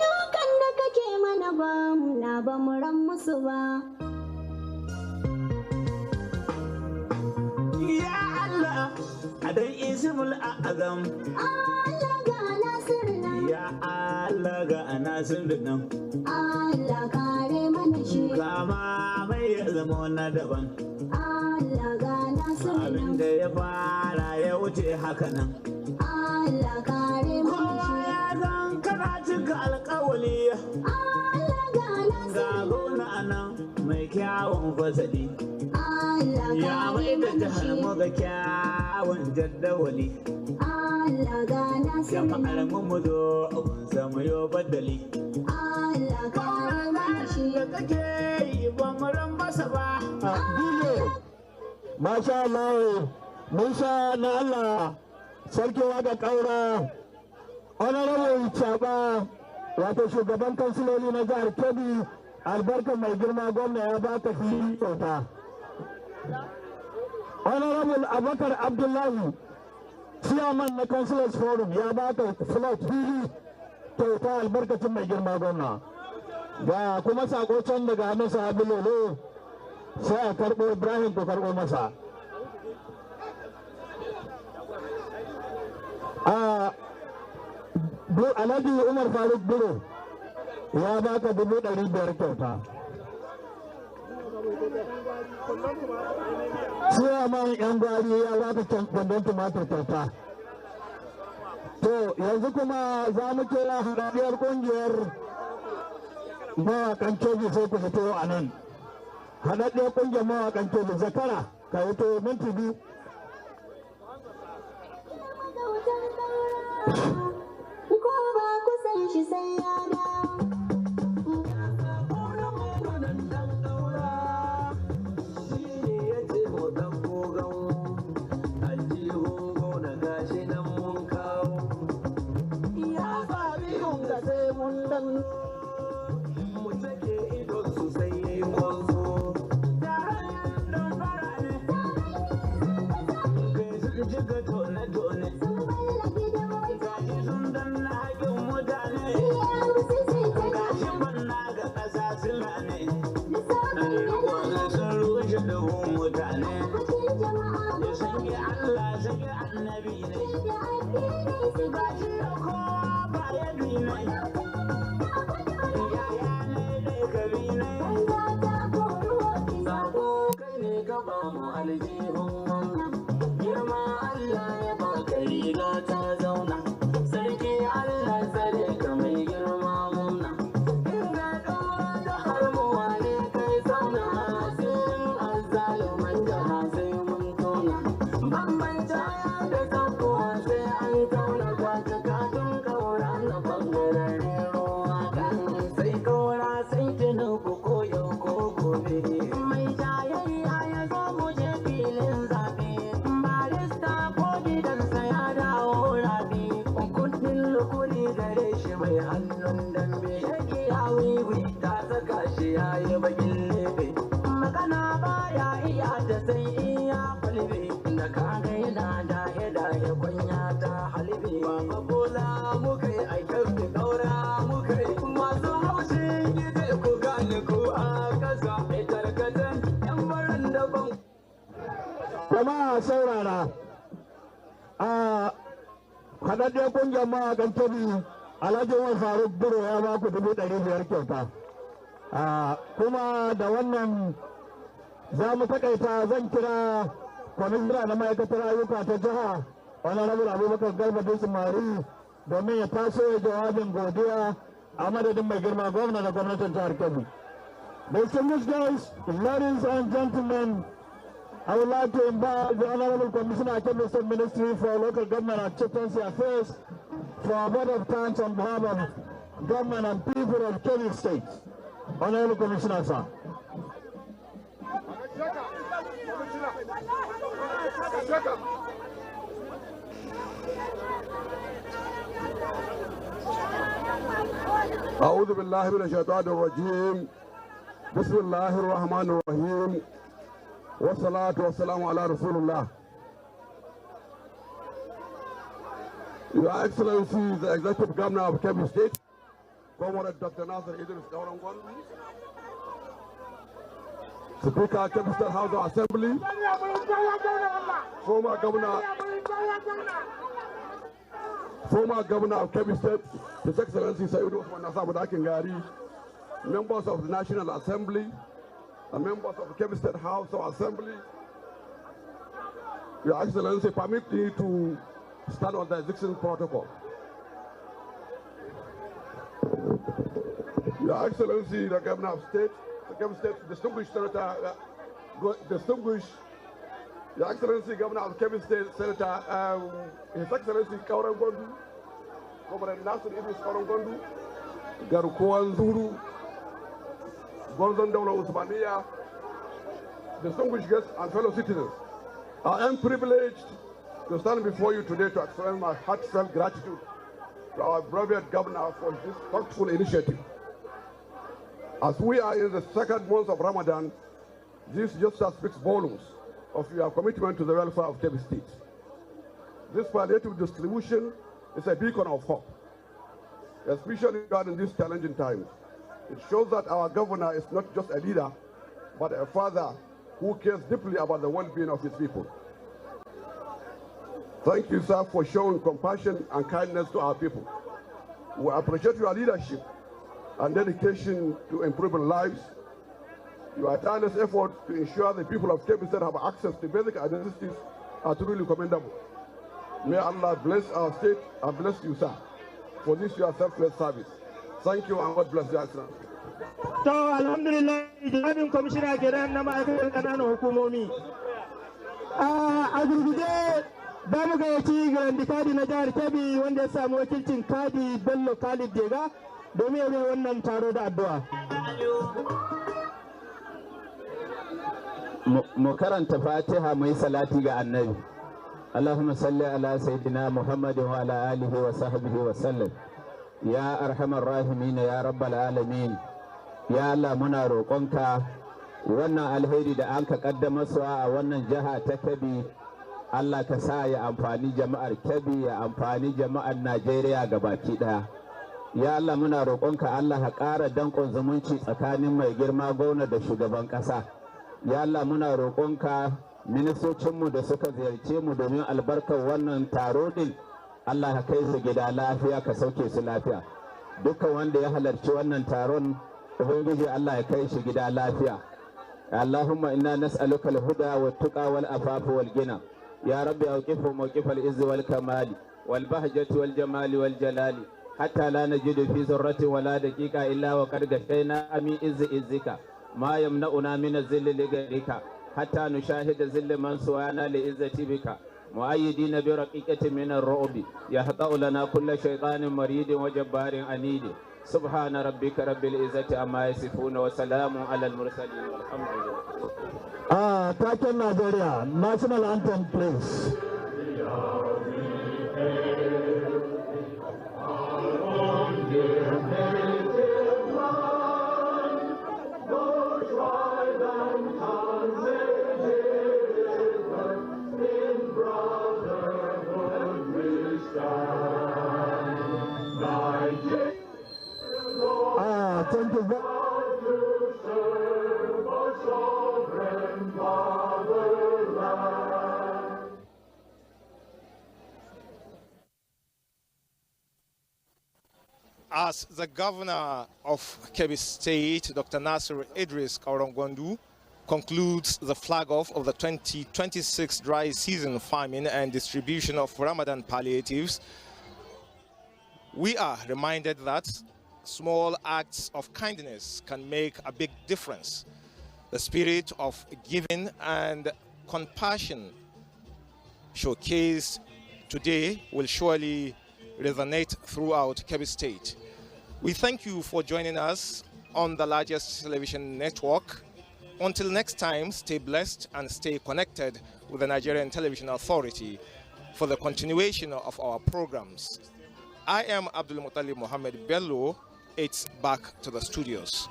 Yau kan da kake mana ba muna ba mu ran musu ba. Ya Allah, adan ismul azam. Allah ga Nasiru nan. Ya Allah ga Nasiru nan. Allah kare mana shi. Kama mai ya zama na daban. Allah ga Nasiru nan. Abin da ya fara ya wuce haka nan. Allah kare mana shi. Kowa ya zan kana cika alƙawali. Allah ga Nasiru Ga nan. gona nan mai kyawun fasali. Allah Ya mai kare da mana jihar shi. mu ga kyawun jaddawali. Allah ga Nasiru nan. Jama'ar mu zo abun samu yo badali. Allah kare mana shi. Da kake yi ba mu ran masa ba. Masha Allah, Musa na Allah, sarki waka kaura, honorable Chaba, wato shugaban kansiloli na jihar Kebbi, albarkar mai girma gwamna ya baka fili kyauta. Honorable Abubakar Abdullahi, chairman na Councilors Forum ya baka slot fili kyauta albarkacin mai girma gwamna. Ga kuma sako can daga hannun sahabi Lolo, sai a karɓo Ibrahim ko karɓo masa. Alhaji Umar Faruk Buro ya baka 500 kyauta. Ciyaman yan gwari ya baka kwandon tumatir kyauta. To yanzu kuma za mu kira haɗaɗɗiyar ƙungiyar mawaƙan Kebbi sai ku fito a nan. Haɗaɗɗiyar ƙungiyar mawaƙan Kebbi zakara ka fito minti biyu. Ko ba ku san shi sai ya dawo. Jama'a saurara, a haɗaɗɗiyar ƙungiyar mawaƙan Kebbi, Alhaji Umar Faruk Buro ya ba ku 500 kyauta. Kuma da wannan za mu takaita zan kira kwamishina na ma'aikatar ayyuka ta jiha, Honorable Abubakar Garba Dusmari, domin ya taso ya jawabin godiya a madadin mai girma gwamna da gwamnatin jihar Kebbi. Distinguished guests, ladies and gentlemen, I would like to invite the Honorable Commissioner of Kebbi State Ministry for Local Government and Chieftaincy Affairs for a vote of thanks on behalf of government and people of Kebbi State. Honorable Commissioner, sir. أعوذ بالله من الشيطان الرجيم. بسم الله الرحمن الرحيم. والصلاة والسلام على رسول الله. Your Excellency, the Executive Governor of Kebbi State, Comrade Dr. Nasir Idris Kaurangwandu, Speaker, Kebbi State House of Assembly, former Governor of Kebbi State, His Excellency Sayyid Usman Nasabud Akingari, members of the National Assembly, and members of the Kebbi State House of Assembly. Your Excellency, permit me to stand on the execution protocol. Your Excellency, the Governor of State, the Kebbi State distinguished Senator, Your Excellency, Governor of Kebbi State, Senator, His Excellency Kaurangwandu, Comrade Nasir Idris Kaurangwandu, Garukuan Zuru, Golden Dawla Usmania, distinguished guests and fellow citizens. I am privileged to stand before you today to express my heartfelt gratitude to our beloved governor for this thoughtful initiative. As we are in the second month of Ramadan, this just speaks volumes of your commitment to the welfare of Kebbi State. This palliative distribution is a beacon of hope, especially during these challenging times. It shows that our governor is not just a leader, but a father who cares deeply about the well-being of his people. Thank you, sir, for showing compassion and kindness to our people. We appreciate your leadership and dedication to improving lives. Your tireless efforts to ensure the people of Kebbi State have access to basic necessities are truly commendable. May Allah bless our state and bless you, sir, for this your selfless service. Thank you and God bless you, sir. So, alhamdulillah, jawabin kwamishina kenan na ma'aikatan ƙananan hukumomi. A gurguje, za mu gayyaci Grandi Kadi na jihar Kebbi wanda ya samu wakilcin Kadi Bello Khalid Dega domin ya rufe wannan taro da addu'a. Mu karanta Fatiha mai salati ga Annabi. Allahumma salli ala sayyidina Muhammadin wa ala alihi wa sahbihi wa sallam. Ya arhamar rahimin ya rabbal alamin. Ya Allah muna roƙonka wannan alheri da an ka kaddamar su a wannan jiha ta Kebbi, Allah ka sa ya amfani jama'ar Kebbi, ya amfani jama'ar Najeriya gabaki ɗaya. Ya Allah muna roƙonka Allah ka ƙara danƙon zumunci tsakanin mai girma gwamna da shugaban ƙasa. Ya Allah muna roƙonka ministocinmu da suka ziyarce mu domin albarkar wannan taro din, Allah ka kai su gida lafiya ka sauke su lafiya. Dukkan wanda ya halarci wannan taron Ubangiji Allah ya kai shi gida lafiya. Allahumma inna nas'aluka al-huda wat-tuqa wal-afafa wal-ghina. Ya Rabbi awqifhu mawqif al-izzi wal-kamali wal-bahjati wal-jamali wal-jalali hatta la najidu fi zurrati wala daqiqa illa wa qad gashayna min izzika ma yamna'una min az-zilli li ghayrika hatta nushahida zilli man suwana li izzati bika مؤيدين برقيقة من الرعب يهطأ لنا كل شيطان مريد وجبار عنيد سبحان ربك رب العزة عما يصفون وسلام على المرسلين والحمد لله. Taken Nigeria, national anthem please. Thank you. As the governor of Kebbi State, Dr. Nasir Idris Kaurangwandu, concludes the flag-off of the 2026 dry season farming and distribution of Ramadan palliatives, we are reminded that small acts of kindness can make a big difference. The spirit of giving and compassion showcased today will surely resonate throughout Kebbi State. We thank you for joining us on the largest television network. Until next time, stay blessed and stay connected with the Nigerian Television Authority for the continuation of our programs. I am Abdul Muttalib Mohammed Bello. It's back to the studios.